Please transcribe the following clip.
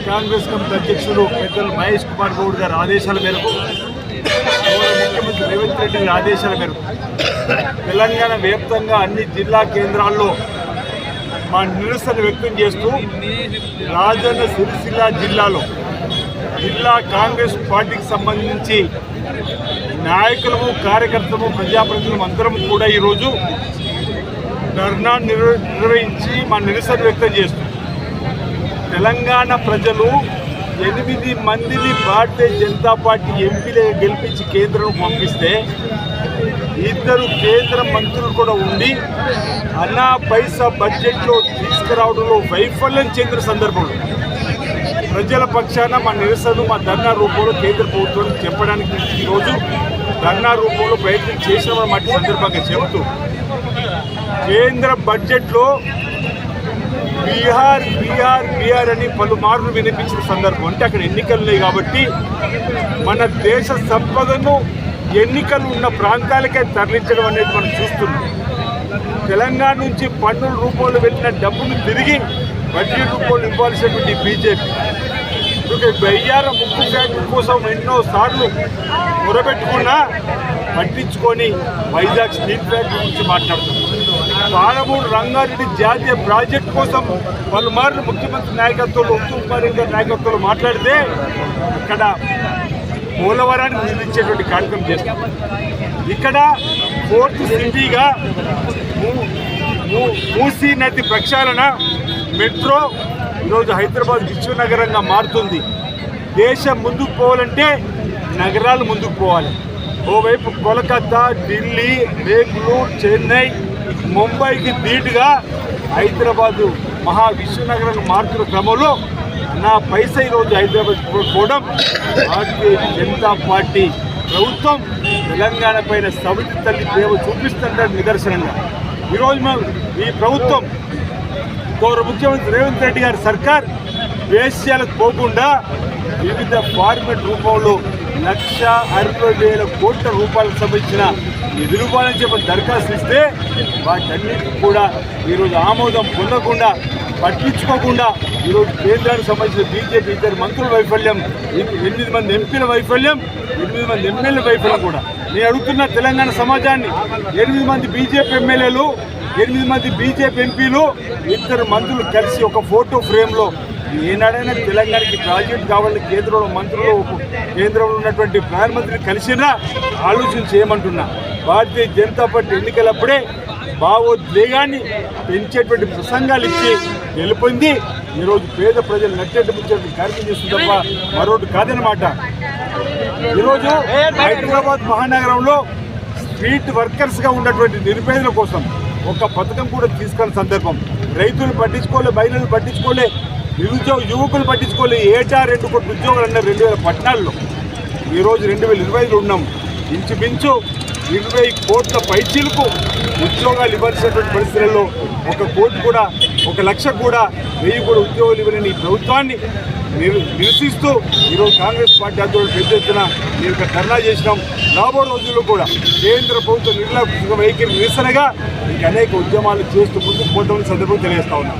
Congress committee అధ్యక్షులు పెద్దలు మహేష్ కుమార్ గౌడ్ గారి ఆదేశాల మేరకు ముఖ్యమంత్రి రేవంత్ రెడ్డి గారి ఆదేశాల మేరకు తెలంగాణ వ్యాప్తంగా అన్ని జిల్లా కేంద్రాల్లో మా నిరసన వ్యక్తం చేస్తూ రాజన్న సిరిసిల్ల జిల్లాలో జిల్లా కాంగ్రెస్ పార్టీకి సంబంధించి నాయకులము కార్యకర్తలు ప్రజాప్రతినిధులు అందరం కూడా ఈరోజు ధర్నా నిర్వహించి మా నిరసన వ్యక్తం చేస్తున్నాం. తెలంగాణ ప్రజలు 8 మందిని భారతీయ జనతా పార్టీ ఎంపీలుగా గెలిపించి కేంద్రం పంపిస్తే 2 కేంద్ర మంత్రులు కూడా ఉండి అన్నా పైసా బడ్జెట్లో తీసుకురావడంలో వైఫల్యం చెందిన సందర్భంలో ప్రజల పక్షాన మా నిరసన మా ధర్నా రూపంలో కేంద్ర ప్రభుత్వం చెప్పడానికి ఈరోజు ధర్నా రూపంలో ప్రయత్నం చేసిన మాట సందర్భంగా చెబుతూ కేంద్ర బడ్జెట్లో బీహార్ బీహార్ బీహార్ అని పలుమార్లు వినిపించిన సందర్భం. అంటే అక్కడ ఎన్నికలు ఉన్నాయి కాబట్టి మన దేశ సంపదను ఎన్నికలు ఉన్న ప్రాంతాలకే తరలించడం అనేది మనం చూస్తున్నాం. తెలంగాణ నుంచి పన్నుల రూపంలో వెళ్ళిన డబ్బును తిరిగి బడ్జెట్ రూపంలో ఇవ్వాల్సినటువంటి బీజేపీ బయ్యార ముక్కు ఫ్యాక్టరీ కోసం ఎన్నోసార్లు మొరబెట్టుకున్నా పట్టించుకొని వైజాగ్ స్టీల్ ఫ్యాక్టరీ గురించి మాట్లాడుతున్నాం. పాలమూరు రంగారెడ్డి జాతీయ ప్రాజెక్టు కోసం పలుమార్లు ముఖ్యమంత్రి నాయకత్వంలో ఉత్తమ్ కుమార్ రెడ్డి గారి నాయకత్వంలో మాట్లాడితే ఇక్కడ పోలవరాన్ని నిలిచేటువంటి కార్యక్రమం చేస్తాం. ఇక్కడ 4th సిటీగా మూసీ నది ప్రక్షాళన మెట్రో ఈరోజు హైదరాబాద్ విశ్వనగరంగా మారుతుంది. దేశం ముందుకు పోవాలంటే నగరాలు ముందుకు పోవాలి. ఓవైపు కోలకత్తా, ఢిల్లీ, బెంగళూరు, చెన్నై, ముంబైకి ధీటుగా హైదరాబాదు మహా విశ్వనగరంగా మారుతున్న క్రమంలో నా పైసా ఈరోజు హైదరాబాద్ పోవడం భారతీయ జనతా పార్టీ ప్రభుత్వం తెలంగాణ పైన సవితి తల్లి ప్రేమ చూపిస్తుంటే నిదర్శనంగా ఈరోజు ఈ ప్రభుత్వం గౌరవ ముఖ్యమంత్రి రేవంత్ రెడ్డి గారి సర్కార్ వేశ్యాలకు పోకుండా వివిధ ఫార్మేట్ రూపంలో 1,60,000 కోట్ల రూపాయలకు సంబంధించిన నిధులుపాలని చెప్పి దరఖాస్తు ఇస్తే వాటన్నిటికీ కూడా ఈరోజు ఆమోదం పొందకుండా పట్టించుకోకుండా ఈరోజు కేంద్రానికి సంబంధించిన బీజేపీ 2 మంత్రుల వైఫల్యం, 8 మంది ఎంపీల వైఫల్యం, 8 మంది ఎమ్మెల్యేల వైఫల్యం కూడా నేను అడుగుతున్న తెలంగాణ సమాజాన్ని 8 మంది బీజేపీ ఎమ్మెల్యేలు, 8 మంది బీజేపీ ఎంపీలు, 2 మంత్రులు కలిసి ఒక ఫోటో ఫ్రేమ్లో ఏనాడైనా తెలంగాణకి ప్రాజెక్ట్ కావాలని కేంద్రంలో మంత్రులు కేంద్రంలో ఉన్నటువంటి ప్రధానమంత్రిని కలిసినా ఆలోచన చేయమంటున్నా. భారతీయ జనతా పార్టీ ఎన్నికలప్పుడే భావోద్వేగాన్ని పెంచేటువంటి ప్రసంగాలు ఇచ్చి గెలుపొంది ఈరోజు పేద ప్రజలు నట్టేట్టు ముంచేటువంటి కార్యక్రమం చేస్తుంది తప్ప మరొకటి కాదనమాట. ఈరోజు హైదరాబాద్ మహానగరంలో స్ట్రీట్ వర్కర్స్గా ఉన్నటువంటి నిరుపేదల కోసం ఒక పథకం కూడా తీసుకున్న సందర్భం. రైతులు పట్టించుకోలే, మహిళలు పట్టించుకోలే, నిరుద్యోగ యువకులు పట్టించుకోలే. ఏటా 2 కోట్ల ఉద్యోగాలు అన్నారు 2014లో. ఈరోజు 2020లో ఉన్నాం. ఇంచుమించు 20 కోట్ల పైచీలకు ఉద్యోగాలు ఇవ్వాల్సినటువంటి పరిస్థితుల్లో 1 కోటి కూడా 1 లక్ష కూడా 1000 కూడా ఉద్యోగాలు ఇవ్వలేని ఈ ప్రభుత్వాన్ని నిరసిస్తూ ఈరోజు కాంగ్రెస్ పార్టీ ఆధ్వర్యంలో పెద్ద ఎత్తున మేము ధర్నా చేసినాం. రాబో రోజుల్లో కూడా కేంద్ర ప్రభుత్వ నిర్లక్ష్య వైఖరి నిరసనగా అనేక ఉద్యమాలు చేస్తూ ముందుకు పోతామని సందర్భంగా తెలియజేస్తా ఉన్నాం.